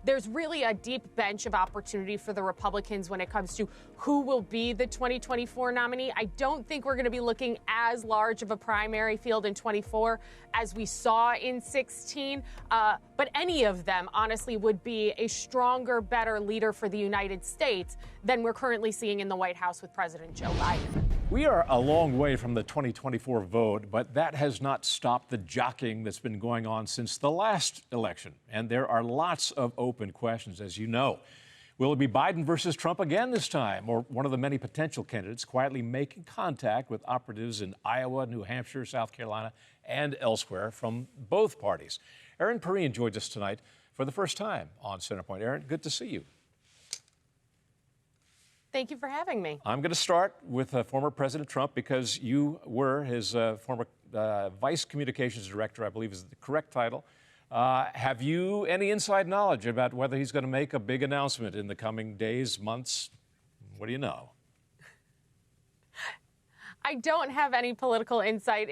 there's really a deep bench of opportunity for the Republicans when it comes to who will be the 2024 nominee. I don't think we're going to be looking as large of a primary field in 24 as we saw in 16, but any of them, honestly, would be a stronger, better leader for the United States than we're currently seeing in the White House with President Joe Biden. We are a long way from the 2024 vote, but that has not stopped the jockeying that's been going on since the last election. And there are lots of open questions, as you know. Will it be Biden versus Trump again this time, or one of the many potential candidates quietly making contact with operatives in Iowa, New Hampshire, South Carolina, and elsewhere from both parties? Erin Perrine joins us tonight for the first time on Centerpoint. Erin, good to see you. Thank you for having me. I'm going to start with former President Trump because you were his former Vice Communications Director, I believe is the correct title. Have you any inside knowledge about whether he's going to make a big announcement in the coming days, months? What do you know? I don't have any political insight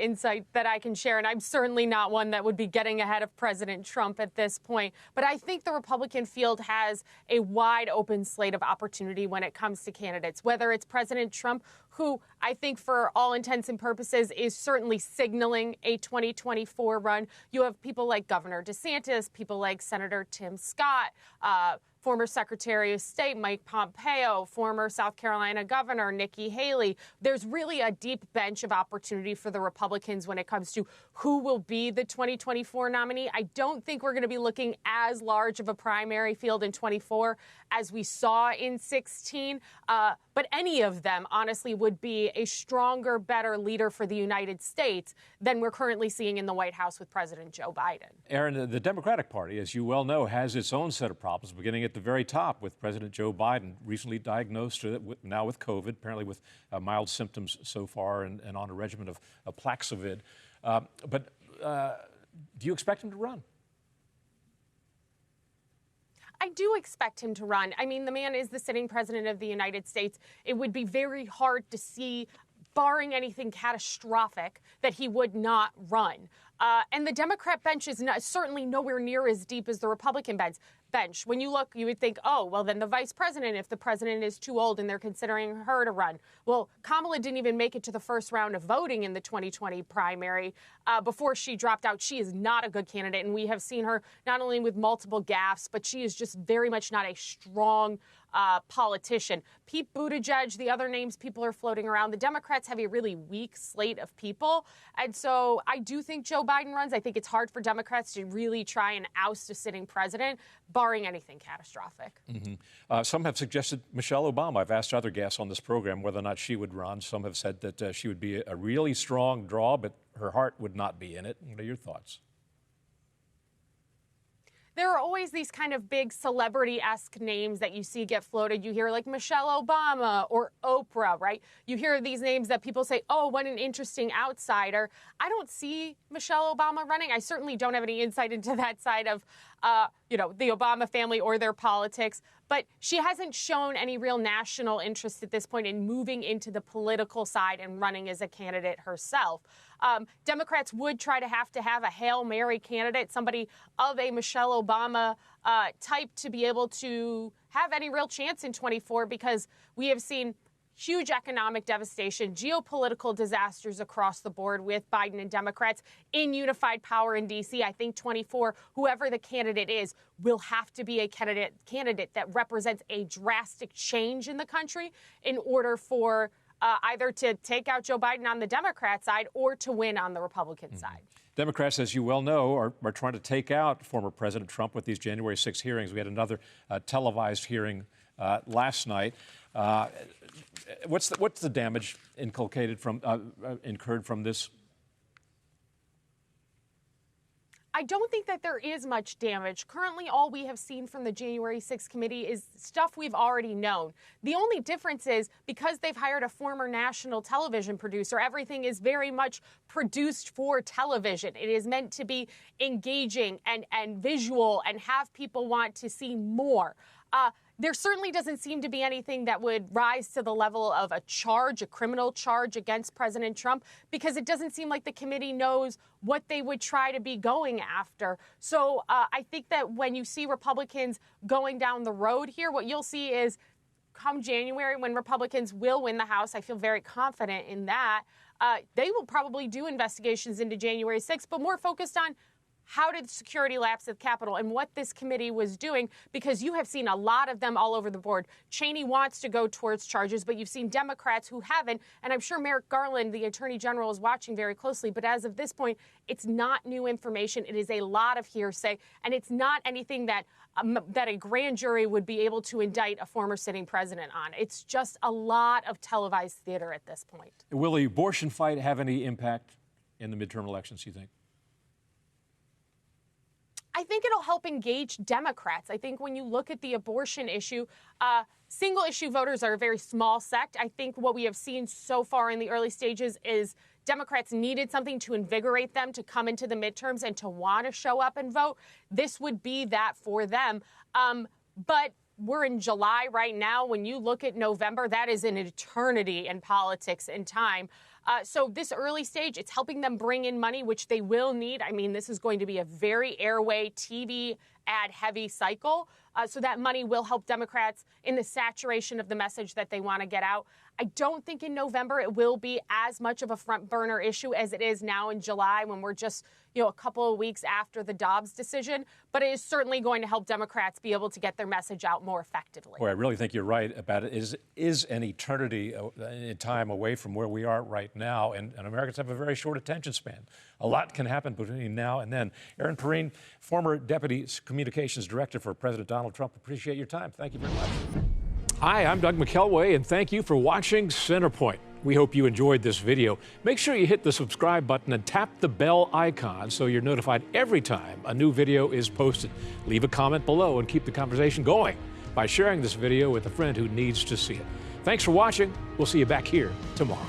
that I can share, and I'm certainly not one that would be getting ahead of President Trump at this point. But I think the Republican field has a wide open slate of opportunity when it comes to candidates, whether it's President Trump, who I think for all intents and purposes is certainly signaling a 2024 run. You have people like Governor DeSantis, people like Senator Tim Scott, former Secretary of State Mike Pompeo, former South Carolina Governor Nikki Haley. There's really a deep bench of opportunity for the Republicans when it comes to who will be the 2024 nominee. I don't think we're going to be looking as large of a primary field in 24 as we saw in 16, but any of them, honestly, would be a stronger, better leader for the United States than we're currently seeing in the White House with President Joe Biden. Erin, the Democratic Party, as you well know, has its own set of problems, beginning at the very top with President Joe Biden, recently diagnosed now with COVID, apparently with mild symptoms so far, and on a regimen of Paxlovid. But do you expect him to run? I do expect him to run. I mean, the man is the sitting president of the United States. It would be very hard to see, barring anything catastrophic, that he would not run. And the Democrat bench is certainly nowhere near as deep as the Republican bench. When you look, you would think, oh, well, then the vice president, if the president is too old and they're considering her to run. Well, Kamala didn't even make it to the first round of voting in the 2020 primary before she dropped out. She is not a good candidate, and we have seen her not only with multiple gaffes, but she is just very much not a strong politician. Pete Buttigieg, the other names people are floating around. The Democrats have a really weak slate of people. And so I do think Joe Biden runs. I think it's hard for Democrats to really try and oust a sitting president, barring anything catastrophic. Mm-hmm. Some have suggested Michelle Obama. I've asked other guests on this program whether or not she would run. Some have said that she would be a really strong draw, but her heart would not be in it. What are your thoughts? There are always these kind of big celebrity-esque names that you see get floated. You hear like Michelle Obama or Oprah, right? You hear these names that people say, oh, what an interesting outsider. I don't see Michelle Obama running. I certainly don't have any insight into that side of, the Obama family or their politics. But she hasn't shown any real national interest at this point in moving into the political side and running as a candidate herself. Democrats would try to have a Hail Mary candidate, somebody of a Michelle Obama type, to be able to have any real chance in 24, because we have seen huge economic devastation, geopolitical disasters across the board with Biden and Democrats in unified power in D.C. I think 24, whoever the candidate is, will have to be a candidate that represents a drastic change in the country in order for either to take out Joe Biden on the Democrat side or to win on the Republican side. Democrats, as you well know, are trying to take out former President Trump with these January 6 hearings. We had another televised hearing last night. What's the damage incurred from this? I don't think that there is much damage. Currently, all we have seen from the January 6th committee is stuff we've already known. The only difference is because they've hired a former national television producer, everything is very much produced for television. It is meant to be engaging and visual and have people want to see more. There certainly doesn't seem to be anything that would rise to the level of a charge, a criminal charge against President Trump, because it doesn't seem like the committee knows what they would try to be going after. So I think that when you see Republicans going down the road here, what you'll see is come January, when Republicans will win the House, I feel very confident in that, they will probably do investigations into January 6th, but more focused on how did security lapse at the Capitol and what this committee was doing, because you have seen a lot of them all over the board. Cheney wants to go towards charges, but you've seen Democrats who haven't. And I'm sure Merrick Garland, the Attorney General, is watching very closely. But as of this point, it's not new information. It is a lot of hearsay, and it's not anything that a grand jury would be able to indict a former sitting president on. It's just a lot of televised theater at this point. Will the abortion fight have any impact in the midterm elections, you think? I think it'll help engage Democrats. I think when you look at the abortion issue, single-issue voters are a very small sect. I think what we have seen so far in the early stages is Democrats needed something to invigorate them to come into the midterms and to want to show up and vote. This would be that for them. But we're in July right now. When you look at November, that is an eternity in politics and time. So this early stage, it's helping them bring in money, which they will need. I mean, this is going to be a very airway, TV ad heavy cycle. So that money will help Democrats in the saturation of the message that they want to get out. I don't think in November it will be as much of a front burner issue as it is now in July, when we're just, a couple of weeks after the Dobbs decision. But it is certainly going to help Democrats be able to get their message out more effectively. Boy, I really think you're right about it. Is an eternity in time away from where we are right now, and Americans have a very short attention span. A lot can happen between now and then. Erin Perrine, former Deputy Communications Director for President Donald Trump, appreciate your time. Thank you very much. Hi, I'm Doug McKelway, and thank you for watching Centerpoint. We hope you enjoyed this video. Make sure you hit the subscribe button and tap the bell icon so you're notified every time a new video is posted. Leave a comment below and keep the conversation going by sharing this video with a friend who needs to see it. Thanks for watching. We'll see you back here tomorrow.